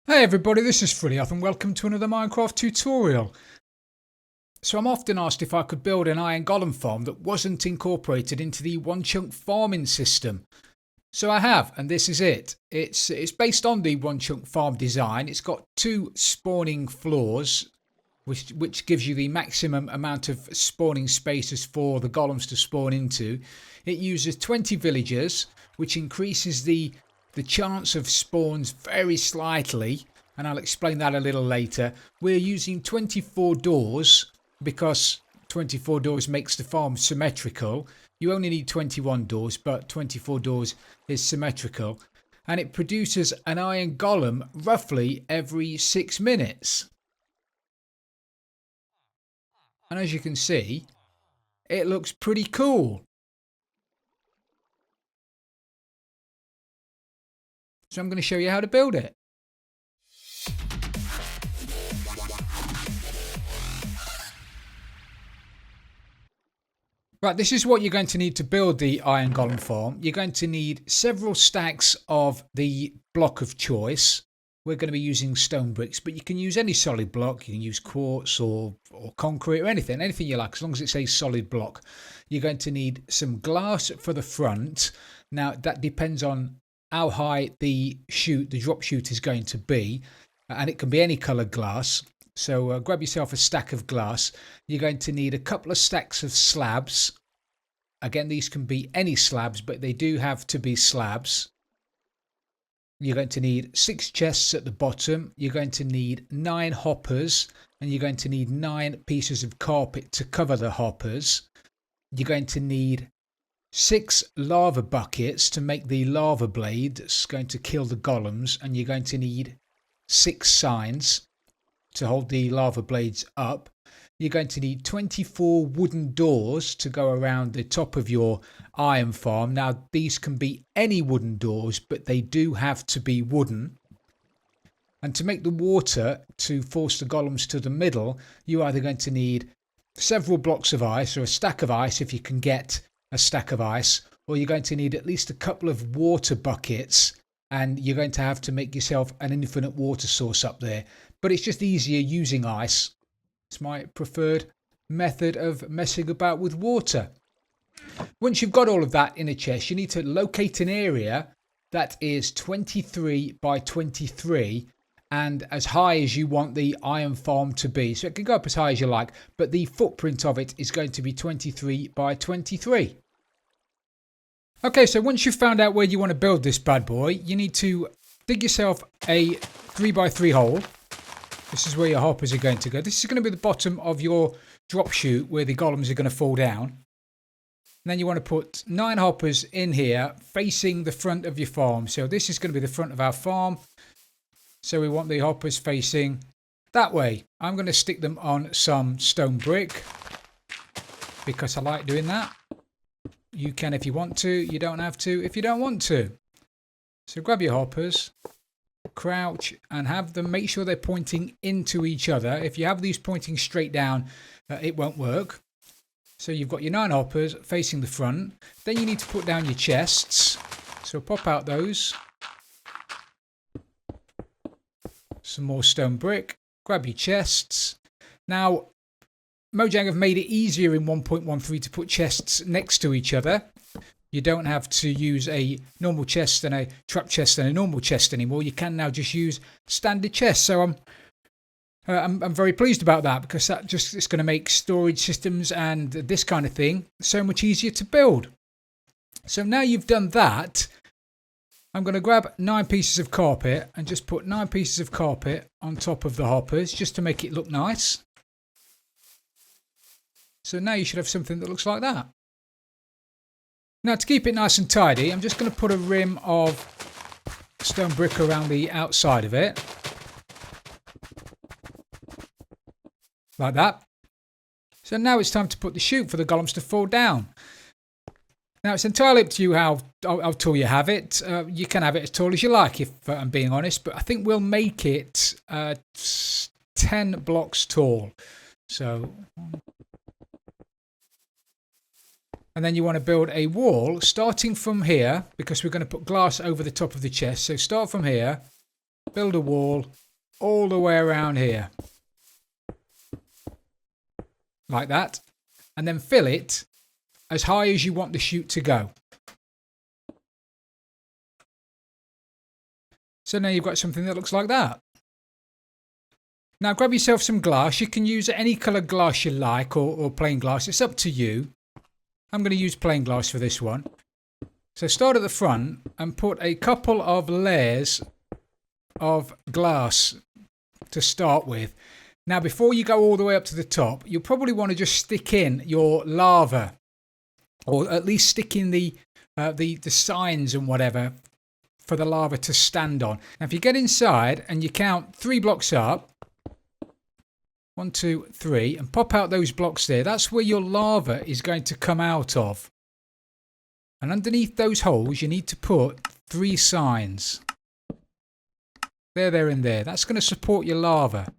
Hey everybody, this is Frilioth and welcome to another Minecraft tutorial. So I'm often asked if I could build an Iron Golem farm that wasn't incorporated into the one chunk farming system. So I have, and this is it. It's based on the one chunk farm design. It's got two spawning floors, which gives you the maximum amount of spawning spaces for the golems to spawn into. It uses 20 villagers, which increases the chance of spawns very slightly, and I'll explain that a little later. We're using 24 doors because 24 doors makes the farm symmetrical. You only need 21 doors, but 24 doors is symmetrical, and it produces an iron golem roughly every 6 minutes. And as you can see, it looks pretty cool. So I'm going to show you how to build it. Right, this is what you're going to need to build the Iron Golem farm. You're going to need several stacks of the block of choice. We're going to be using stone bricks, but you can use any solid block. You can use quartz or concrete or anything you like, as long as it's a solid block. You're going to need some glass for the front. Now, that depends on how high the drop chute is going to be, and it can be any coloured glass. So grab yourself a stack of glass. You're going to need a couple of stacks of slabs. Again, these can be any slabs, but they do have to be slabs. You're going to need 6 chests at the bottom. You're going to need 9 hoppers, and you're going to need 9 pieces of carpet to cover the hoppers. You're going to need 6 lava buckets to make the lava blade that's going to kill the golems, and you're going to need 6 signs to hold the lava blades up. You're going to need 24 wooden doors to go around the top of your iron farm. Now, these can be any wooden doors, but they do have to be wooden. And to make the water to force the golems to the middle, you're either going to need several blocks of ice or a stack of ice if you can get a stack of ice, or you're going to need at least a couple of water buckets, and you're going to have to make yourself an infinite water source up there. But it's just easier using ice. It's my preferred method of messing about with water. Once you've got all of that in a chest, you need to locate an area that is 23 by 23 and as high as you want the iron farm to be. So it can go up as high as you like, but the footprint of it is going to be 23 by 23. Okay, so once you've found out where you want to build this bad boy, you need to dig yourself a 3 by 3 hole. This is where your hoppers are going to go. This is going to be the bottom of your drop chute where the golems are going to fall down. And then you want to put 9 hoppers in here facing the front of your farm. So this is going to be the front of our farm. So we want the hoppers facing that way. I'm going to stick them on some stone brick because I like doing that. You can if you want to. You don't have to if you don't want to. So grab your hoppers, crouch, and have them, make sure they're pointing into each other. If you have these pointing straight down, it won't work. So you've got your 9 hoppers facing the front. Then you need to put down your chests. So pop out those. Some more stone brick. Grab your chests. Now, Mojang have made it easier in 1.13 to put chests next to each other. You don't have to use a normal chest and a trap chest and a normal chest anymore. You can now just use standard chests. So I'm very pleased about that, because that it's going to make storage systems and this kind of thing so much easier to build. So now you've done that, I'm going to grab 9 pieces of carpet and just put 9 pieces of carpet on top of the hoppers just to make it look nice. So now you should have something that looks like that. Now, to keep it nice and tidy, I'm just going to put a rim of stone brick around the outside of it. Like that. So now it's time to put the chute for the golems to fall down. Now, it's entirely up to you how tall you have it. You can have it as tall as you like, if I'm being honest, but I think we'll make it 10 blocks tall. So... And then you want to build a wall starting from here, because we're going to put glass over the top of the chest. So start from here build a wall all the way around here. Like that. And then fill it as high as you want the chute to go. So now you've got something that looks like that. Now grab yourself some glass. You can use any colour glass you like or plain glass. It's up to you. I'm going to use plain glass for this one. So start at the front and put a couple of layers of glass to start with. Now before you go all the way up to the top, you'll probably want to just stick in your lava, or at least stick in the signs and whatever for the lava to stand on. Now if you get inside and you count 3 blocks up, 1, 2, 3, and pop out those blocks there, that's where your lava is going to come out of. And underneath those holes you need to put 3 signs. There, and there. That's going to support your lava.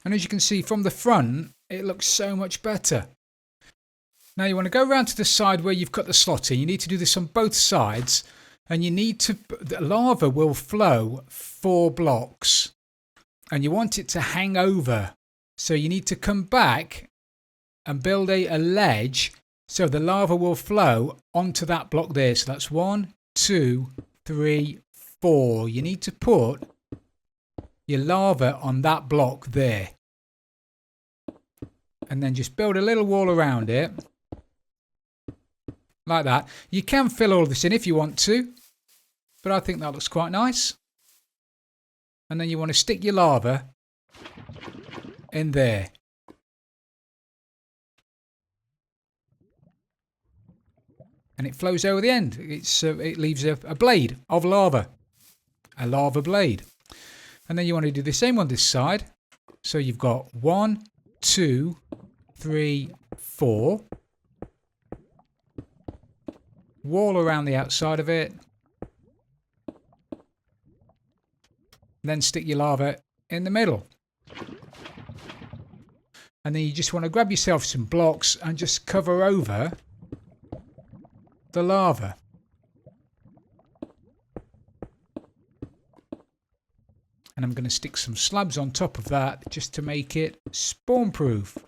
And as you can see from the front, it looks so much better. Now you want to go around to the side where you've cut the slot in. You need to do this on both sides. And you need to, the lava will flow 4 blocks. And you want it to hang over. So you need to come back and build a ledge so the lava will flow onto that block there. So that's 1, 2, 3, 4. You need to put your lava on that block there. And then just build a little wall around it. Like that. You can fill all this in if you want to. But I think that looks quite nice. And then you want to stick your lava in there. And it flows over the end. It leaves a blade of lava. A lava blade. And then you want to do the same on this side. So you've got 1, 2, 3, 4. Wall around the outside of it. Then stick your lava in the middle. And then you just want to grab yourself some blocks and just cover over the lava. And I'm going to stick some slabs on top of that just to make it spawn proof.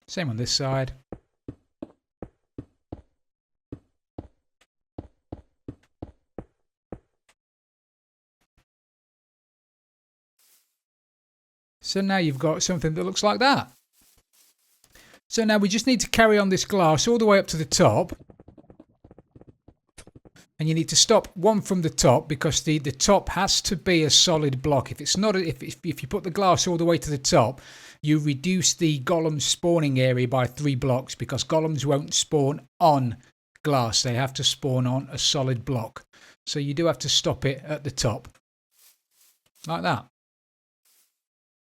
Same on this side. So now you've got something that looks like that. So now we just need to carry on this glass all the way up to the top. And you need to stop one from the top because the top has to be a solid block. If it's not, if you put the glass all the way to the top, you reduce the golem spawning area by 3 blocks because golems won't spawn on glass. They have to spawn on a solid block. So you do have to stop it at the top. Like that.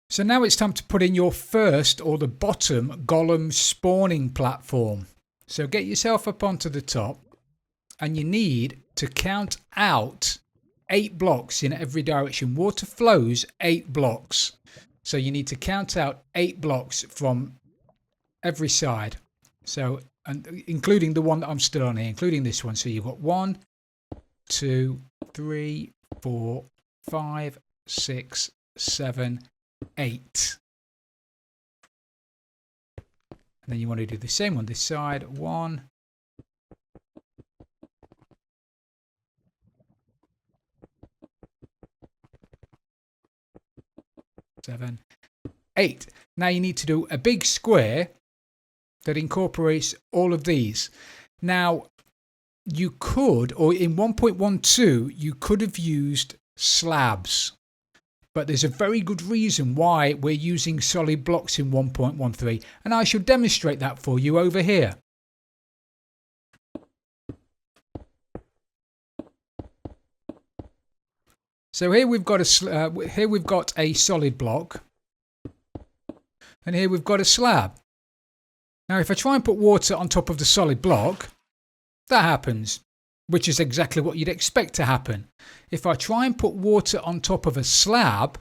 So now it's time to put in your first or the bottom golem spawning platform. So get yourself up onto the top and you need to count out 8 blocks in every direction. Water flows 8 blocks. So you need to count out 8 blocks from every side. So, and including the one that I'm still on here, including this one. So you've got 1, 2, 3, 4, 5, 6, 7, 8. And then you want to do the same on this side. 1, 7, 8. Now you need to do a big square that incorporates all of these. Now you could, or in 1.12 you could have used slabs, but there's a very good reason why we're using solid blocks in 1.13, and I shall demonstrate that for you over here. So here we've got a solid block, and here we've got a slab. Now if I try and put water on top of the solid block, that happens, which is exactly what you'd expect to happen. If I try and put water on top of a slab,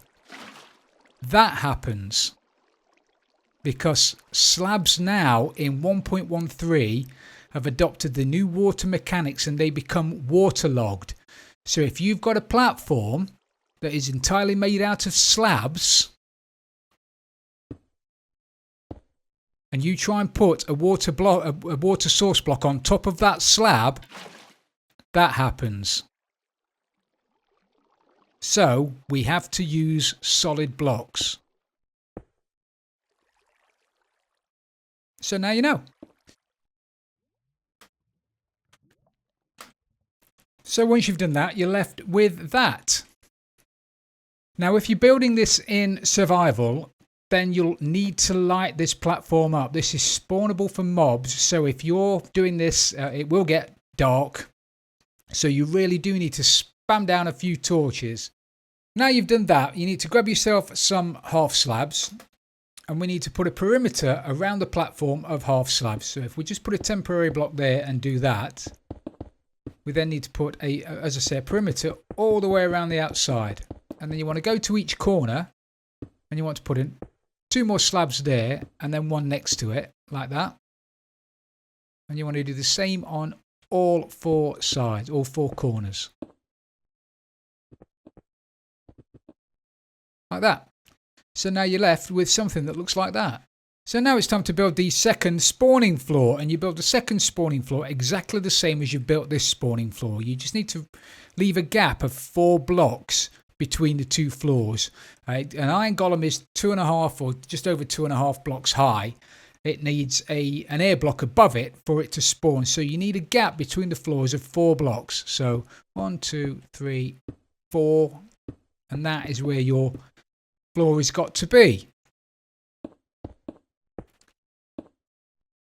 that happens. because slabs now in 1.13 have adopted the new water mechanics and they become waterlogged. So if you've got a platform that is entirely made out of slabs and you try and put a water source block on top of that slab, that happens. So we have to use solid blocks. So now you know. So once you've done that, you're left with that. Now, if you're building this in survival, then you'll need to light this platform up. This is spawnable for mobs. So if you're doing this, it will get dark. So you really do need to spam down a few torches. Now you've done that, you need to grab yourself some half slabs. And we need to put a perimeter around the platform of half slabs. So if we just put a temporary block there and do that, we then need to put as I said, perimeter all the way around the outside. And then you want to go to each corner and you want to put in 2 more slabs there and then one next to it, like that. And you want to do the same on all 4 sides, all 4 corners. Like that. So now you're left with something that looks like that. So now it's time to build the second spawning floor, and you build the second spawning floor exactly the same as you built this spawning floor. You just need to leave a gap of 4 blocks between the 2 floors. An Iron Golem is 2.5 or just over 2.5 blocks high. It needs an air block above it for it to spawn. So you need a gap between the floors of 4 blocks. So 1, 2, 3, 4, and that is where your floor has got to be.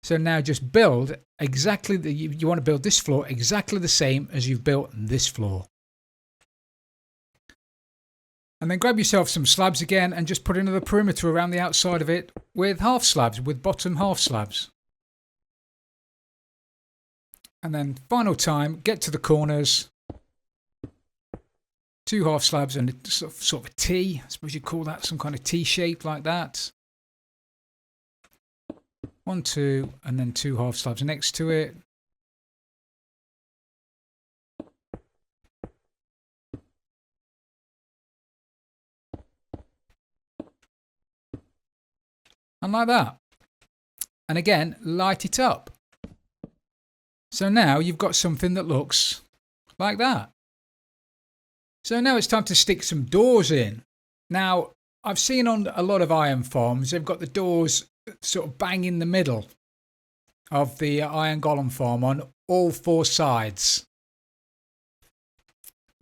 So now just build exactly you want to build this floor exactly the same as you've built this floor. And then grab yourself some slabs again and just put another perimeter around the outside of it with half slabs, with bottom half slabs. And then final time, get to the corners. 2 half slabs and sort of a T. I suppose you'd call that some kind of T shape like that. 1, 2, and then 2 half slabs next to it. And like that. And again, light it up. So now you've got something that looks like that. So now it's time to stick some doors in. Now, I've seen on a lot of iron farms, they've got the doors sort of bang in the middle of the Iron Golem farm on all 4 sides.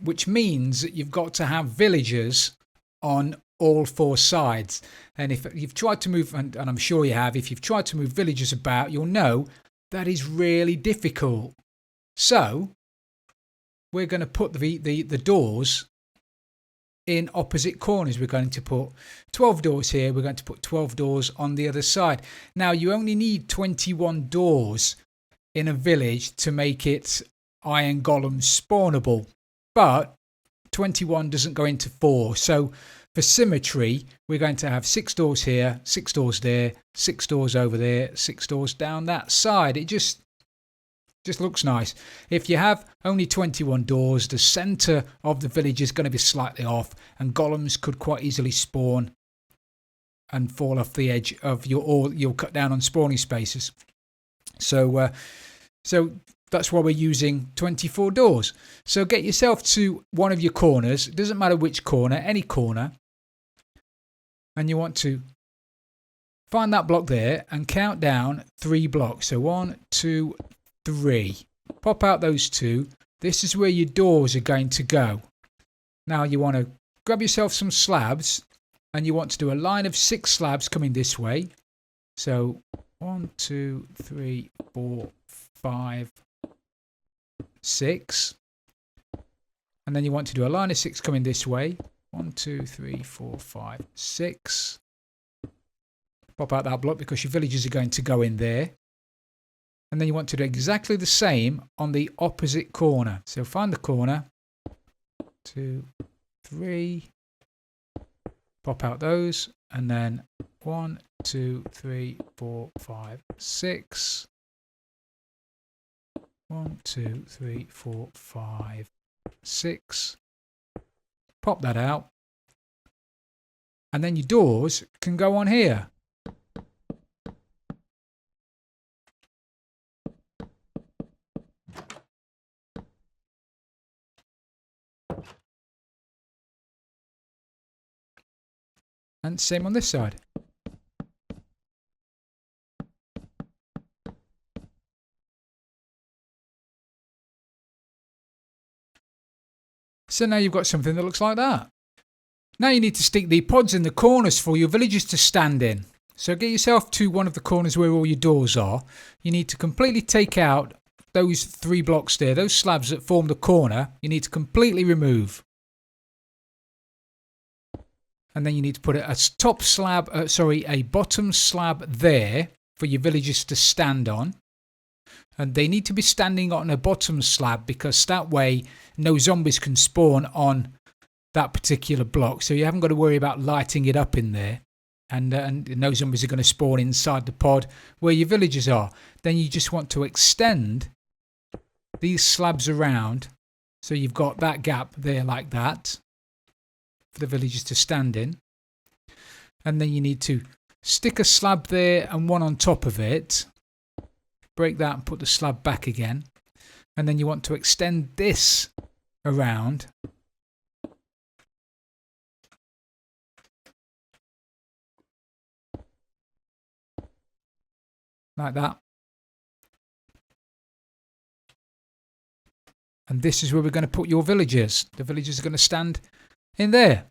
Which means that you've got to have villagers on all 4 sides. And if you've tried to move, and I'm sure you have, if you've tried to move villagers about, you'll know that is really difficult. So we're going to put the doors in opposite corners. We're going to put 12 doors here. We're going to put 12 doors on the other side. Now, you only need 21 doors in a village to make it Iron Golem spawnable. But 21 doesn't go into 4. So for symmetry, we're going to have 6 doors here, 6 doors there, 6 doors over there, 6 doors down that side. It just looks nice. If you have only 21 doors, the center of the village is going to be slightly off, and golems could quite easily spawn and fall off the edge of you'll cut down on spawning spaces. So that's why we're using 24 doors. So get yourself to one of your corners. It doesn't matter which corner, any corner. And you want to find that block there and count down 3 blocks. So 1, 2, 3. Pop out those 2. This is where your doors are going to go. Now you want to grab yourself some slabs and you want to do a line of 6 slabs coming this way. So 1, 2, 3, 4, 5, 6. And then you want to do a line of 6 coming this way. 1, 2, 3, 4, 5, 6. Pop out that block because your villagers are going to go in there. And then you want to do exactly the same on the opposite corner. So find the corner. 2, 3. Pop out those. and then 1, 2, 3, 4, 5, 6. 1, 2, 3, 4, 5, 6. Pop that out. And then your doors can go on here. And same on this side. So now you've got something that looks like that. Now you need to stick the pods in the corners for your villagers to stand in. So get yourself to one of the corners where all your doors are. You need to completely take out those 3 blocks there, those slabs that form the corner. You need to completely remove. And then you need to put a bottom slab there for your villagers to stand on. And they need to be standing on a bottom slab because that way no zombies can spawn on that particular block. So you haven't got to worry about lighting it up in there. And no zombies are going to spawn inside the pod where your villagers are. Then you just want to extend these slabs around. So you've got that gap there like that for the villagers to stand in. And then you need to stick a slab there and one on top of it. Break that and put the slab back again. And then you want to extend this around. Like that. And this is where we're going to put your villagers. The villagers are going to stand in there.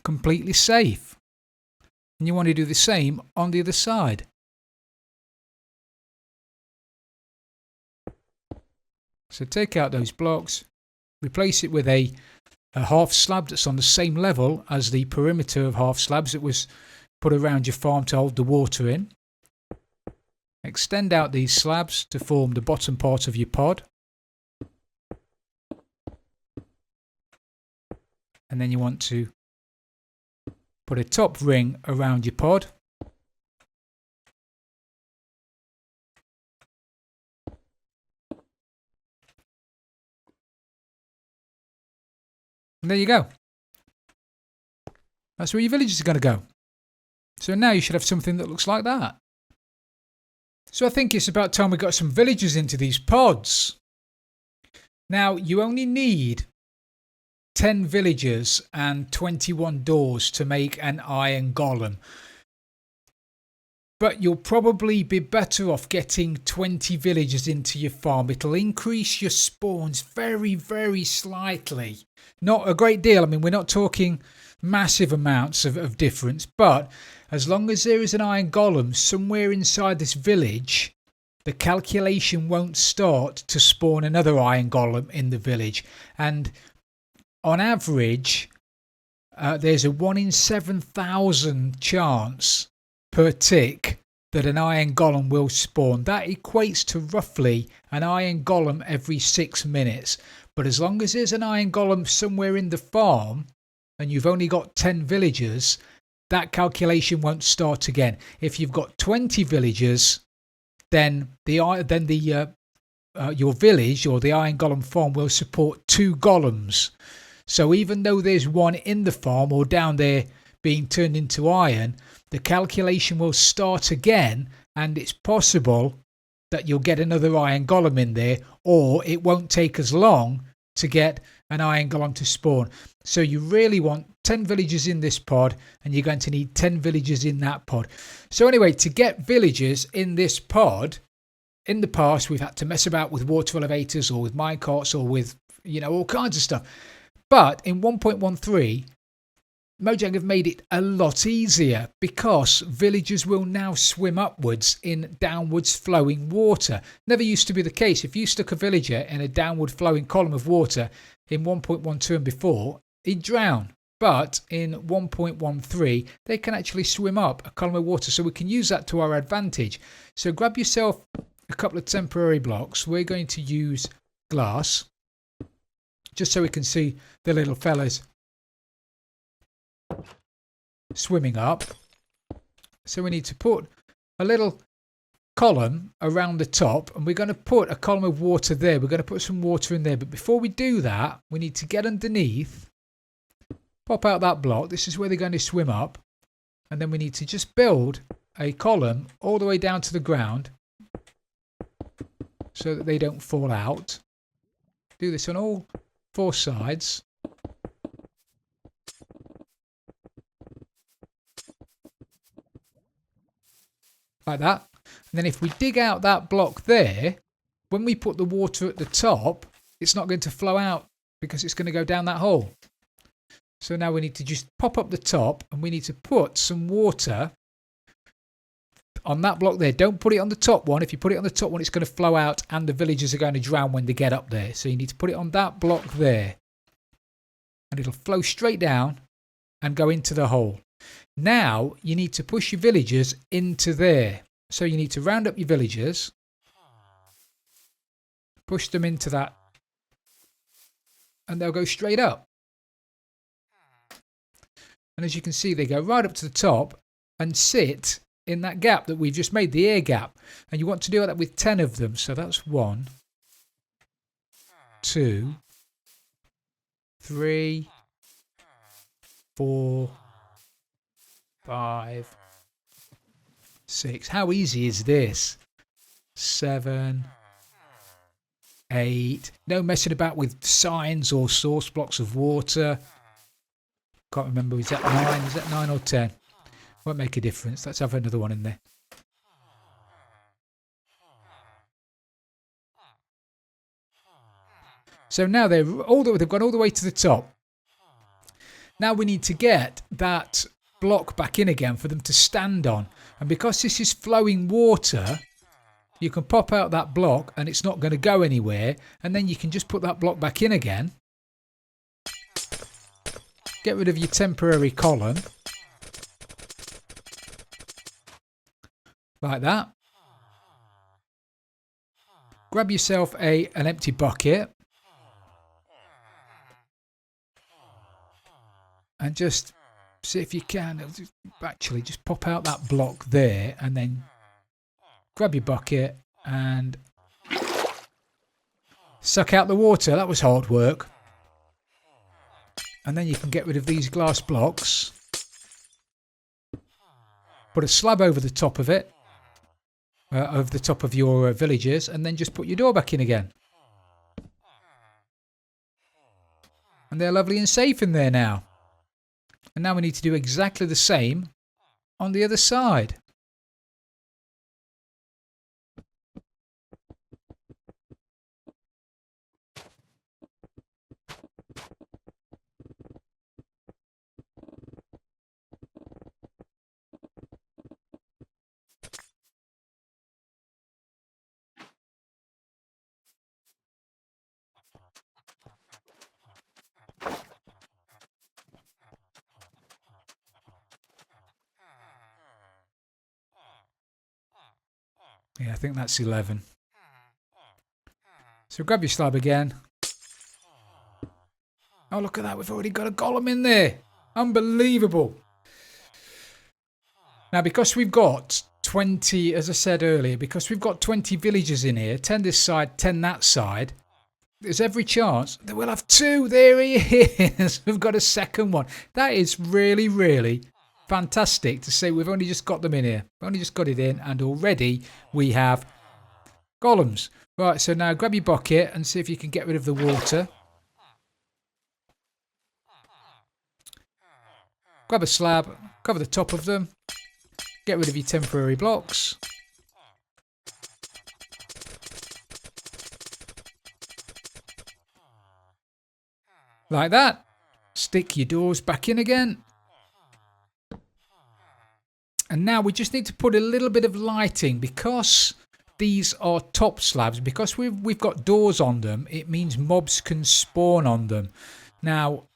Completely safe. And you want to do the same on the other side. So take out those blocks, replace it with a half slab that's on the same level as the perimeter of half slabs that was put around your farm to hold the water in. Extend out these slabs to form the bottom part of your pod. And then you want to put a top ring around your pod. And there you go. That's where your villagers are going to go. So now you should have something that looks like that. So I think it's about time we got some villagers into these pods. Now you only need 10 villagers and 21 doors to make an Iron Golem. But you'll probably be better off getting 20 villagers into your farm. It'll increase your spawns very, very slightly. Not a great deal. I mean, we're not talking massive amounts of difference. But as long as there is an Iron Golem somewhere inside this village, the calculation won't start to spawn another Iron Golem in the village. And on average, there's a 1 in 7,000 chance per tick that an Iron Golem will spawn. That equates to roughly an Iron Golem every 6 minutes. But as long as there's an Iron Golem somewhere in the farm and you've only got 10 villagers, that calculation won't start again. If you've got 20 villagers, then your village or the Iron Golem farm will support 2 golems. So even though there's one in the farm or down there being turned into iron, the calculation will start again, and it's possible that you'll get another Iron Golem in there, or it won't take as long to get an Iron Golem to spawn. So you really want 10 villagers in this pod, and you're going to need 10 villagers in that pod. So anyway, to get villagers in this pod, in the past we've had to mess about with water elevators or with minecarts or with, all kinds of stuff. But in 1.13, Mojang have made it a lot easier because villagers will now swim upwards in downwards flowing water. Never used to be the case. If you stuck a villager in a downward flowing column of water in 1.12 and before, he'd drown. But in 1.13, they can actually swim up a column of water. So we can use that to our advantage. So grab yourself a couple of temporary blocks. We're going to use glass, just so we can see the little fellas swimming up. So we need to put a little column around the top, and we're going to put a column of water there. We're going to put some water in there, but before we do that, we need to get underneath, pop out that block. This is where they're going to swim up, and then we need to just build a column all the way down to the ground so that they don't fall out. Do this on all 4 sides. Like that. And then if we dig out that block there, when we put the water at the top, it's not going to flow out because it's going to go down that hole. So now we need to just pop up the top, and we need to put some water on that block there. Don't put it on the top one. If you put it on the top one, it's going to flow out and the villagers are going to drown when they get up there. So you need to put it on that block there, and it'll flow straight down and go into the hole. Now you need to push your villagers into there. So you need to round up your villagers, push them into that, and they'll go straight up. And as you can see, they go right up to the top and sit in that gap that we've just made, the air gap. And you want to do that with 10 of them. So that's 1, 2, 3, 4, 5, 6. How easy is this? 7, 8. No messing about with signs or source blocks of water. Can't remember. Is that 9? Is that 9 or 10? Won't make a difference. Let's have another one in there. So now they've gone all the way to the top. Now we need to get that block back in again for them to stand on. And because this is flowing water, you can pop out that block and it's not going to go anywhere. And then you can just put that block back in again. Get rid of your temporary column. Like that. Grab yourself an empty bucket. And just see if you can actually just pop out that block there, and then grab your bucket and suck out the water. That was hard work. And then you can get rid of these glass blocks. Put a slab over the top of it, over the top of your villagers, and then just put your door back in again. And they're lovely and safe in there now. And now we need to do exactly the same on the other side. Yeah, I think that's 11. So grab your slab again. Oh, look at that. We've already got a golem in there. Unbelievable. Now, because we've got 20, as I said earlier, because we've got 20 villagers in here, 10 this side, 10 that side, there's every chance that we'll have 2. There he is. We've got a second one. That is really, really fantastic to say we've only just got them in here. We've only just got it in, and already we have golems. Right, so now grab your bucket and see if you can get rid of the water. Grab a slab, cover the top of them. Get rid of your temporary blocks. Like that. Stick your doors back in again. And now we just need to put a little bit of lighting, because these are top slabs, because we've got doors on them. It means mobs can spawn on them. Now,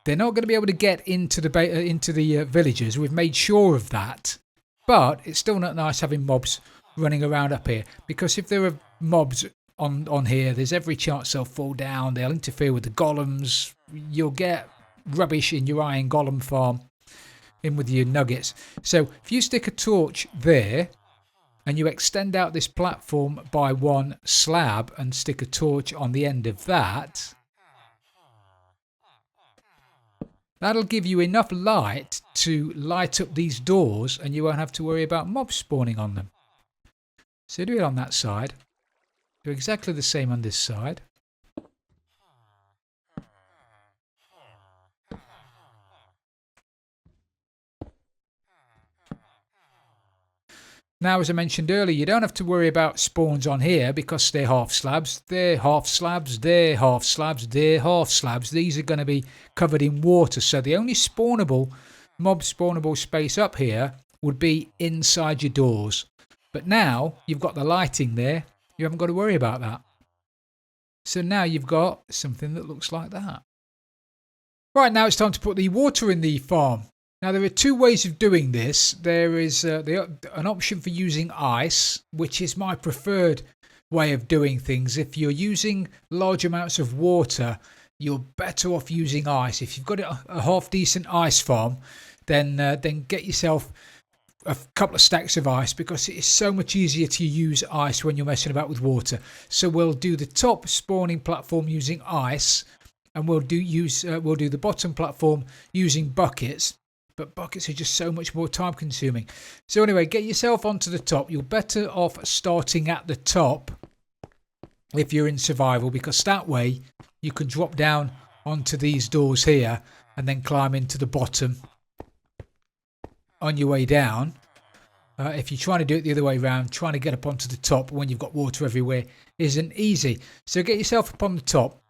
they're not going to be able to get into the villages. We've made sure of that. But it's still not nice having mobs running around up here, because if there are mobs on here, there's every chance they'll fall down. They'll interfere with the golems. You'll get rubbish in your Iron Golem farm. in with your nuggets. So if you stick a torch there and you extend out this platform by one slab and stick a torch on the end of that, that'll give you enough light to light up these doors and you won't have to worry about mobs spawning on them. So do it on that side. Do exactly the same on this side. Now, as I mentioned earlier, you don't have to worry about spawns on here because they're half slabs. They're half slabs, they're half slabs, they're half slabs. These are going to be covered in water. So the only spawnable, mob spawnable space up here would be inside your doors. But now you've got the lighting there. You haven't got to worry about that. So now you've got something that looks like that. Right, now it's time to put the water in the farm. Now there are two ways of doing this. There is an option for using ice, which is my preferred way of doing things. If you're using large amounts of water, you're better off using ice. If you've got a half decent ice farm, then get yourself a couple of stacks of ice, because it is so much easier to use ice when you're messing about with water. So we'll do the top spawning platform using ice, and we'll do the bottom platform using buckets. But buckets are just so much more time consuming. So anyway, get yourself onto the top. You're better off starting at the top if you're in survival, because that way you can drop down onto these doors here and then climb into the bottom on your way down. If you're trying to do it the other way around, trying to get up onto the top when you've got water everywhere isn't easy. So get yourself up on the top.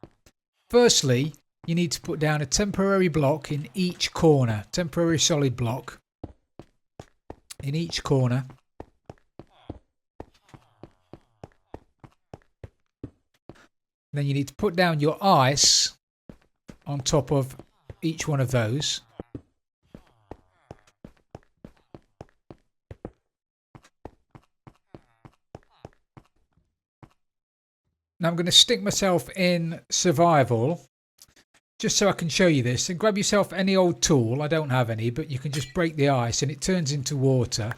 Firstly, you need to put down a temporary block in each corner. Temporary solid block in each corner. Then you need to put down your ice on top of each one of those. Now I'm going to stick myself in survival, just so I can show you this. And grab yourself any old tool. I don't have any, but you can just break the ice and it turns into water.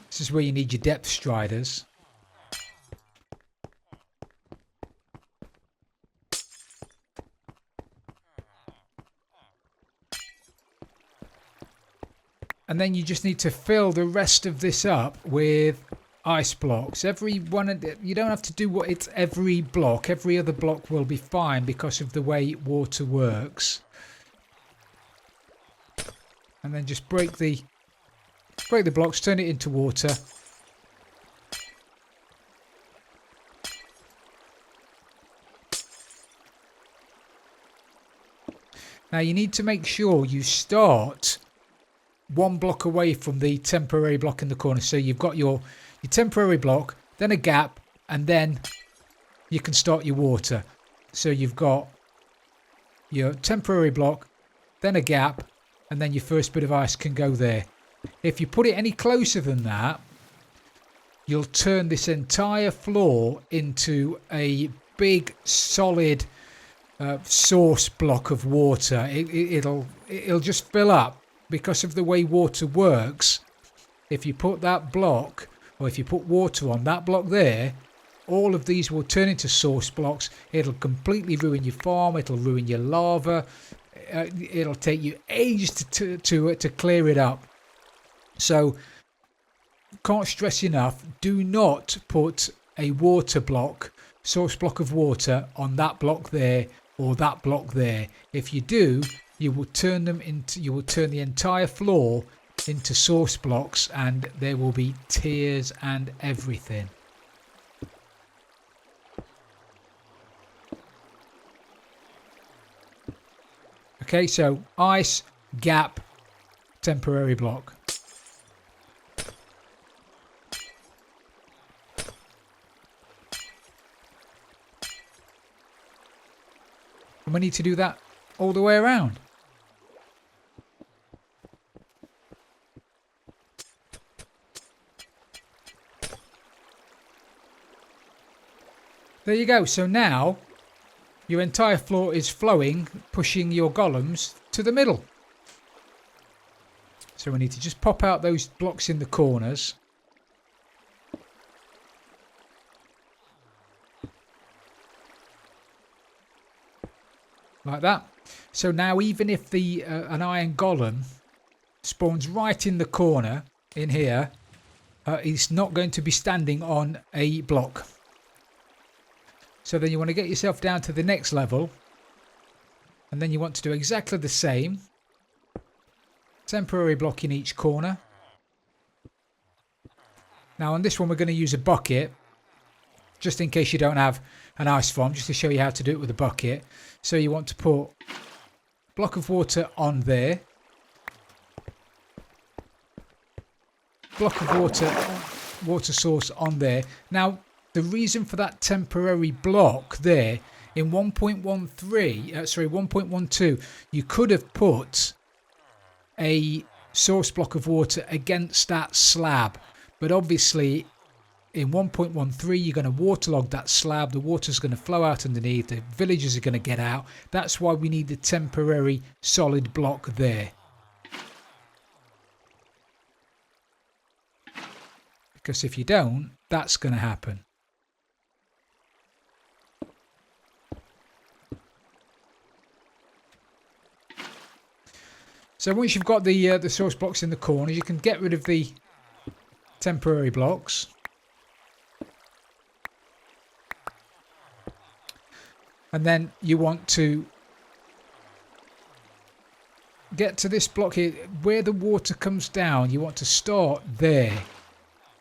This is where you need your depth striders. And then you just need to fill the rest of this up with ice blocks. Every one, you don't have to do what it's every block. Every other block will be fine because of the way water works. And then just break the blocks, turn it into water. Now you need to make sure you start one block away from the temporary block in the corner. So you've got your temporary block, then a gap, and then you can start your water. So you've got your temporary block, then a gap, and then your first bit of ice can go there. If you put it any closer than that, you'll turn this entire floor into a big solid source block of water. It'll just fill up because of the way water works. If you put that block, or if you put water on that block there, all of these will turn into source blocks. It'll completely ruin your farm. It'll ruin your lava. It'll take you ages to clear it up. So, can't stress enough, do not put a water block, source block of water, on that block there or that block there. If you do, you will turn the entire floor into source blocks, and there will be tears and everything. Okay, so ice, gap, temporary block. And we need to do that all the way around. There you go. So now your entire floor is flowing, pushing your golems to the middle. So we need to just pop out those blocks in the corners. Like that. So now even if the an iron golem spawns right in the corner in here, it's not going to be standing on a block. So then you want to get yourself down to the next level, and then you want to do exactly the same. Temporary block in each corner. Now on this one we're going to use a bucket, just in case you don't have an ice farm, just to show you how to do it with a bucket. So you want to put a block of water on there, block of water source on there. Now the reason for that temporary block there in 1.12, you could have put a source block of water against that slab, but obviously in 1.13 you're going to waterlog that slab. The water's going to flow out underneath, the villagers are going to get out. That's why we need the temporary solid block there, because if you don't, that's going to happen. So once you've got the source blocks in the corners, you can get rid of the temporary blocks. And then you want to get to this block here where the water comes down. You want to start there.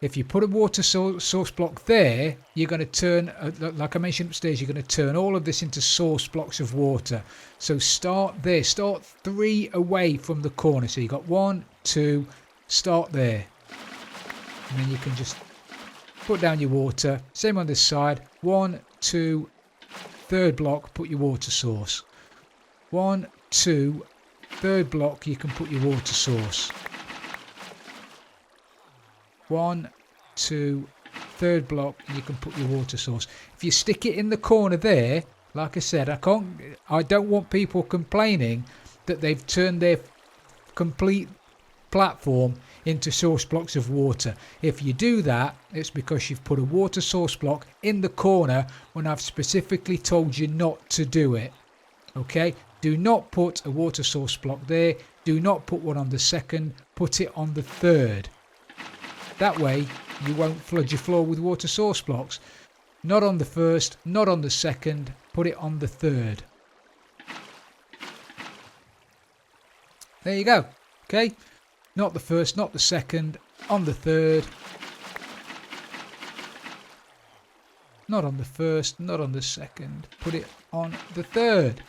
If you put a water source block there, you're going to turn, like I mentioned upstairs, you're going to turn all of this into source blocks of water. So start there. Start 3 away from the corner. So you've got 1, 2, start there. And then you can just put down your water. Same on this side. 1, 2, third block, put your water source. 1, 2, third block, you can put your water source. 1, 2, third block, you can put your water source. If you stick it in the corner there, like I said, I don't want people complaining that they've turned their complete platform into source blocks of water. If you do that, it's because you've put a water source block in the corner when I've specifically told you not to do it. Okay, do not put a water source block there. Do not put one on the second, put it on the third. That way you won't flood your floor with water source blocks. Not on the first, not on the second, put it on the third. There you go. Okay, not the first, not the second, on the third. Not on the first, not on the second, put it on the third.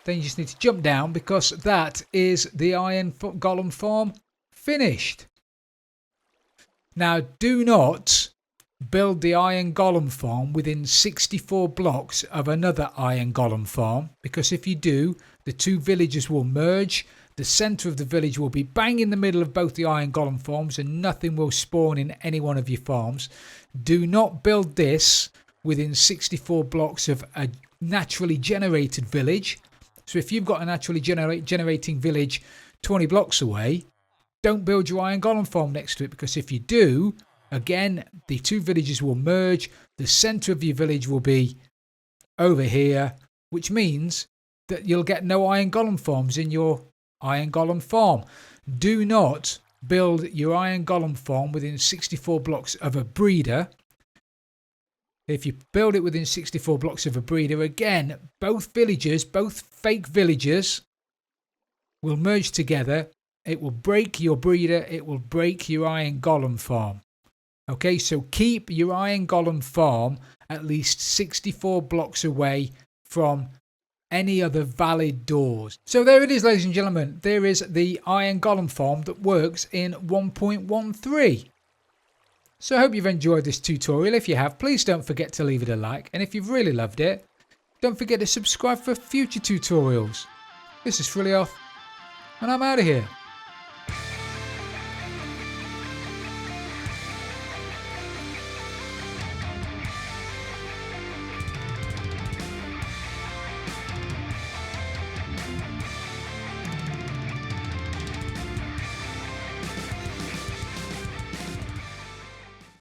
Then you just need to jump down, because that is the Iron Golem farm finished. Now do not build the Iron Golem farm within 64 blocks of another Iron Golem farm, because if you do, the 2 villages will merge. The centre of the village will be bang in the middle of both the Iron Golem farms, and nothing will spawn in any one of your farms. Do not build this within 64 blocks of a naturally generated village. So if you've got a naturally generating village 20 blocks away, don't build your Iron Golem farm next to it, because if you do, again, the 2 villages will merge. The centre of your village will be over here, which means that you'll get no Iron Golem farms in your Iron Golem farm. Do not build your Iron Golem farm within 64 blocks of a breeder. If you build it within 64 blocks of a breeder, again, both villages, both fake villages, will merge together. It will break your breeder. It will break your Iron Golem farm. Okay, so keep your Iron Golem farm at least 64 blocks away from any other valid doors. So there it is, ladies and gentlemen. There is the Iron Golem farm that works in 1.13. So I hope you've enjoyed this tutorial. If you have, please don't forget to leave it a like. And if you've really loved it, don't forget to subscribe for future tutorials. This is Frilioth, and I'm out of here.